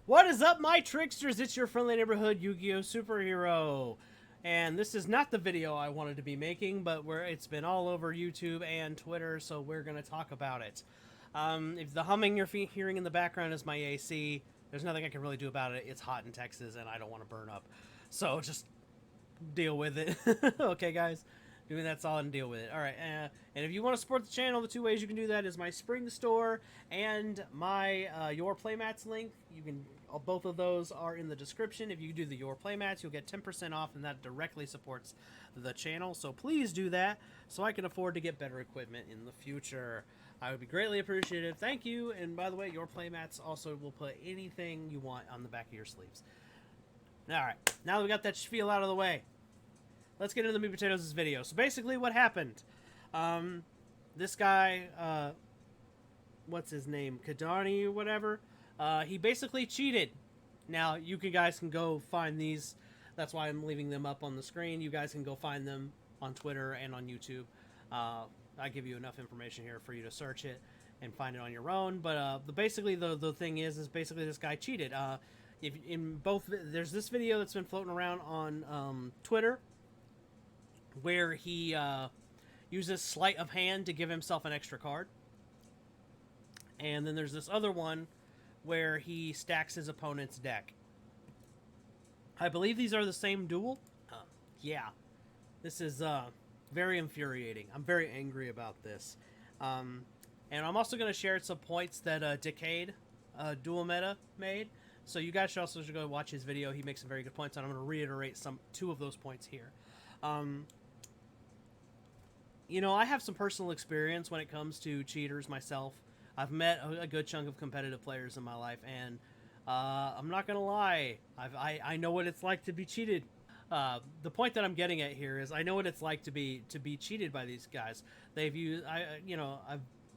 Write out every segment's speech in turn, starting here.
What is up, my tricksters? It's your friendly neighborhood Yu-Gi-Oh! Superhero. And this is not the video I wanted to be making, but it's been all over YouTube and Twitter, so we're going to talk about it. If the humming you're hearing in the background is my AC, there's nothing I can really do about it. It's hot in Texas, and I don't want to burn up. So just deal with it. Okay, guys? Doing that solid and deal with it. Alright, and if you want to support the channel, the two ways you can do that is my Spring Store and my Your Playmats link. You can both of those are in the description. If you do the Your Playmats, you'll get 10% off, and that directly supports the channel. So please do that so I can afford to get better equipment in the future. I would be greatly appreciative. Thank you. And by the way, Your Playmats also will put anything you want on the back of your sleeves. Alright, now that we got that spiel out of the way, let's get into the meat and potatoes of this video. So basically what happened, this guy, what's his name, Kadani or whatever, he basically cheated. Now, you guys can go find these. That's why I'm leaving them up on the screen. You guys can go find them on Twitter and on YouTube. I give you enough information here for you to search it and find it on your own. But basically the thing is basically this guy cheated. If in both, there's this video that's been floating around on Twitter, where he uses sleight of hand to give himself an extra card. And then there's this other one where he stacks his opponent's deck. I believe these are the same duel. Yeah. This is very infuriating. I'm very angry about this. And I'm also going to share some points that Decade Duel Meta made. So you guys should also go watch his video. He makes some very good points, and I'm going to reiterate two of those points here. You know, I have some personal experience when it comes to cheaters myself. I've met a good chunk of competitive players in my life, and I'm not gonna lie, I know what it's like to be cheated. The point that I'm getting at here is I know what it's like to be cheated by these guys. They've used,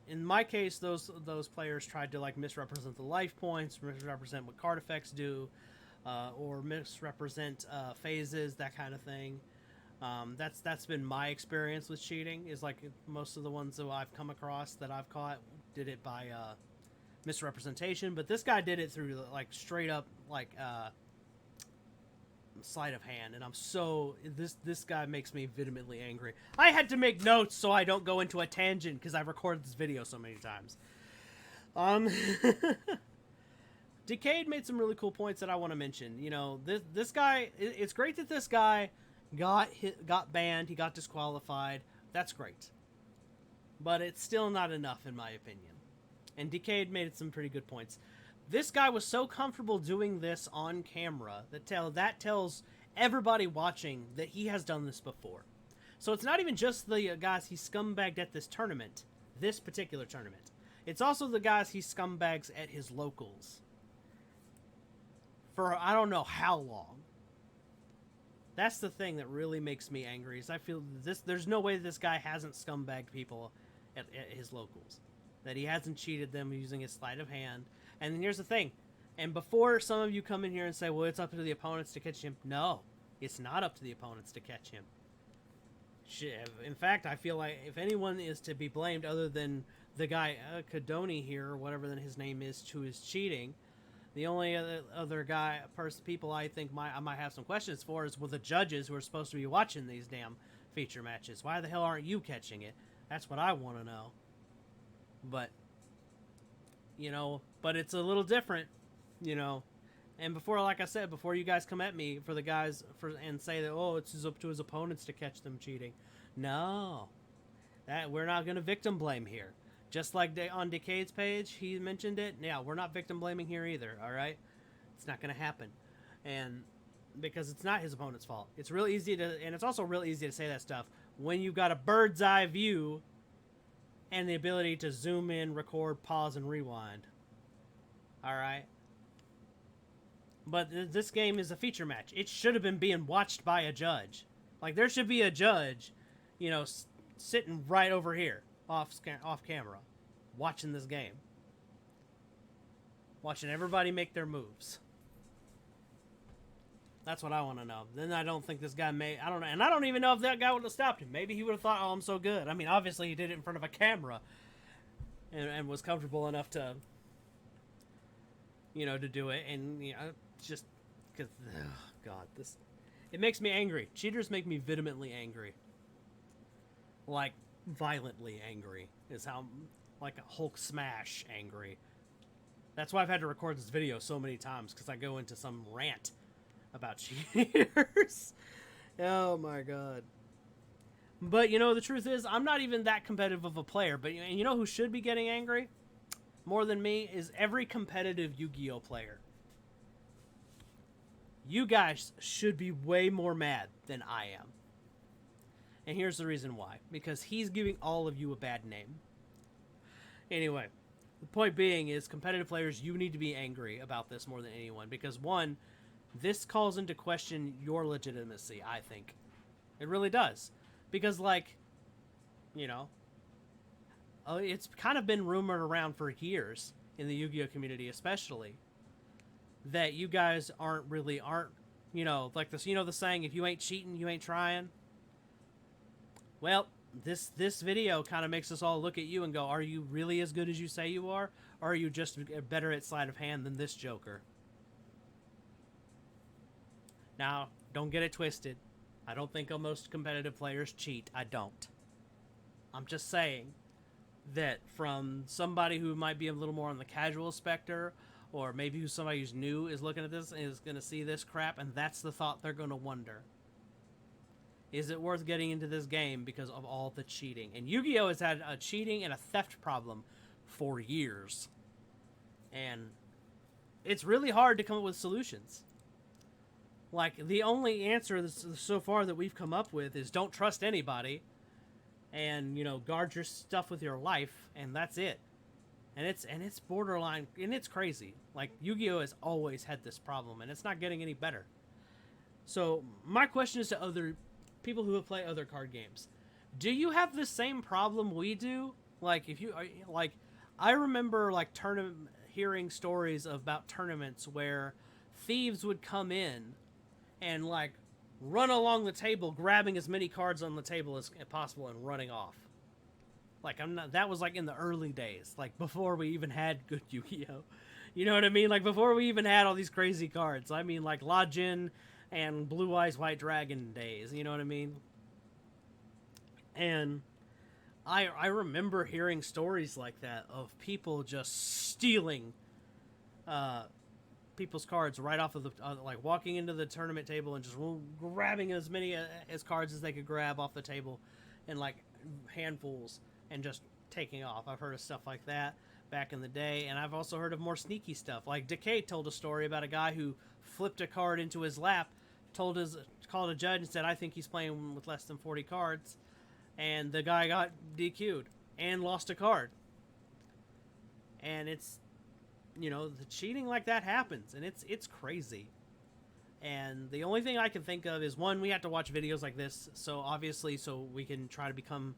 in my case, those players tried to like misrepresent the life points, misrepresent what card effects do, or misrepresent phases, that kind of thing. That's been my experience with cheating, is like most of the ones that I've come across that I've caught did it by misrepresentation, but this guy did it through like straight up like sleight of hand, and I'm so this guy makes me vehemently angry. I had to make notes so I don't go into a tangent because I've recorded this video so many times. Decade made some really cool points that I want to mention. You know, this guy, it's great that this guy got banned, he got disqualified. That's great. But it's still not enough, in my opinion. And Decade made some pretty good points. This guy was so comfortable doing this on camera that tells everybody watching that he has done this before. So it's not even just the guys he scumbagged at this tournament, this particular tournament. It's also the guys he scumbags at his locals. For I don't know how long. That's the thing that really makes me angry, is I feel there's no way this guy hasn't scumbagged people at his locals, that he hasn't cheated them using his sleight of hand. And then here's the thing, and before some of you come in here and say, well, it's up to the opponents to catch him, no, it's not up to the opponents to catch him. In fact, I feel like if anyone is to be blamed other than the guy Kadoni here, or whatever his name is, who is cheating, the only other people I think I might have some questions for is the judges who are supposed to be watching these damn feature matches. Why the hell aren't you catching it? That's what I want to know. But, you know, it's a little different, you know. And before, like I said, before you guys come at me and say that, oh, it's up to his opponents to catch them cheating. No. We're not going to victim blame here. Just like on Decade's page, he mentioned it. Yeah, we're not victim blaming here either, all right? It's not going to happen. And because it's not his opponent's fault. It's real easy and it's also real easy to say that stuff when you've got a bird's eye view and the ability to zoom in, record, pause, and rewind. All right? But this game is a feature match. It should have been being watched by a judge. Like, there should be a judge, you know, sitting right over here, off camera, watching this game. Watching everybody make their moves. That's what I want to know. Then I don't think this guy I don't know. And I don't even know if that guy would have stopped him. Maybe he would have thought, oh, I'm so good. I mean, obviously he did it in front of a camera. And was comfortable enough to to do it, and just because, oh God, this it makes me angry. Cheaters make me vehemently angry, like violently angry. Is how like a Hulk smash angry. That's why I've had to record this video so many times because I go into some rant about cheaters. Oh my God. But the truth is, I'm not even that competitive of a player. But you know who should be getting angry more than me is every competitive Yu-Gi-Oh player. You guys should be way more mad than I am. And here's the reason why. Because he's giving all of you a bad name. Anyway, the point being is competitive players, you need to be angry about this more than anyone. Because one, this calls into question your legitimacy, I think. It really does. Because, it's kind of been rumored around for years in the Yu-Gi-Oh community especially that you guys aren't, like this, the saying, if you ain't cheating, you ain't trying. Well, this video kind of makes us all look at you and go, are you really as good as you say you are? Or are you just better at sleight of hand than this joker? Now, don't get it twisted. I don't think most competitive players cheat. I don't. I'm just saying that from somebody who might be a little more on the casual specter, or maybe somebody who's new is looking at this and is going to see this crap, and that's the thought they're going to wonder. Is it worth getting into this game because of all the cheating? And Yu-Gi-Oh! Has had a cheating and a theft problem for years. And it's really hard to come up with solutions. Like, the only answer so far that we've come up with is don't trust anybody. And, guard your stuff with your life. And that's it. And it's borderline, and it's crazy. Like, Yu-Gi-Oh! Has always had this problem, and it's not getting any better. So, my question is to other people who play other card games. Do you have the same problem we do? Like, I remember, hearing stories about tournaments where thieves would come in and, run along the table, grabbing as many cards on the table as possible and running off. That was, in the early days, before we even had good Yu-Gi-Oh! You know what I mean? Before we even had all these crazy cards. I mean, Lajin and Blue Eyes White Dragon days, you know what I mean? And I remember hearing stories like that of people just stealing people's cards right off of the walking into the tournament table and just grabbing as many as cards as they could grab off the table in handfuls and just taking off. I've heard of stuff like that back in the day, and I've also heard of more sneaky stuff. Decay told a story about a guy who flipped a card into his lap, called a judge and said, I think he's playing with less than 40 cards, and the guy got DQ'd and lost a card. And it's, the cheating like that happens, and it's crazy. And the only thing I can think of is, one, we have to watch videos like this, so we can try to become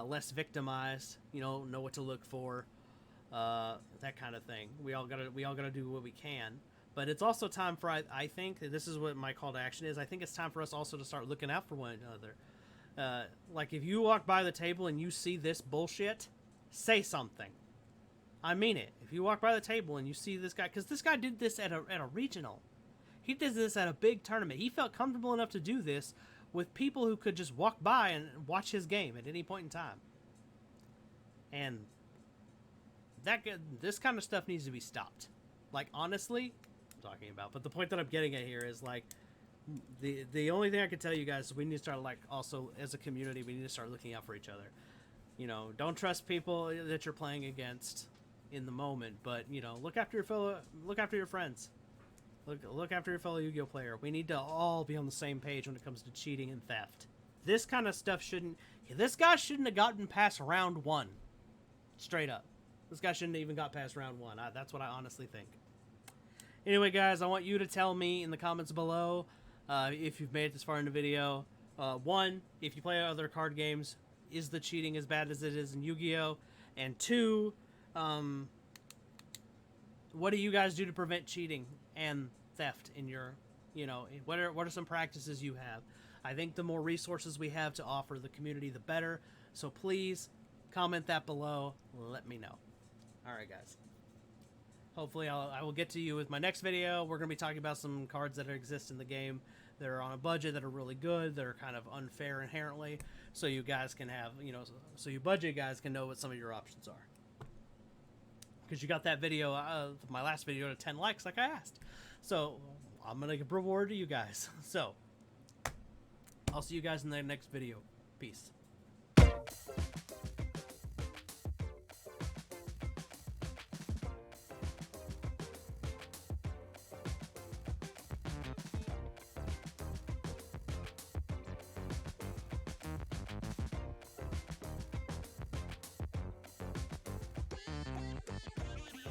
less victimized, know what to look for, that kind of thing. We all gotta do what we can. But it's also time for, I think, this is what my call to action is, I think it's time for us also to start looking out for one another. If you walk by the table and you see this bullshit, say something. I mean it. If you walk by the table and you see this guy, because this guy did this at a regional. He did this at a big tournament. He felt comfortable enough to do this with people who could just walk by and watch his game at any point in time. And this kind of stuff needs to be stopped. Honestly, I'm talking about. But the point that I'm getting at here is, the only thing I can tell you guys is we need to start, also, as a community, we need to start looking out for each other. Don't trust people that you're playing against in the moment, but, look after your friends. Look after your fellow Yu-Gi-Oh player. We need to all be on the same page when it comes to cheating and theft. This kind of stuff this guy shouldn't have gotten past round 1. Straight up. This guy shouldn't have even got past round 1. That's what I honestly think. Anyway, guys, I want you to tell me in the comments below if you've made it this far in the video. 1, if you play other card games, is the cheating as bad as it is in Yu-Gi-Oh? And 2, what do you guys do to prevent cheating and theft in your, what are some practices you have? I think the more resources we have to offer the community, the better. So please comment that below. Let me know. All right, guys. hopefully I will get to you with my next video. We're going to be talking about some cards that exist in the game that are on a budget, that are really good, that are kind of unfair inherently, so you guys can have, you know, so you budget guys can know what some of your options are. Because you got that video, my last video, to 10 likes like I asked. So I'm going to give reward to you guys. So I'll see you guys in the next video. Peace.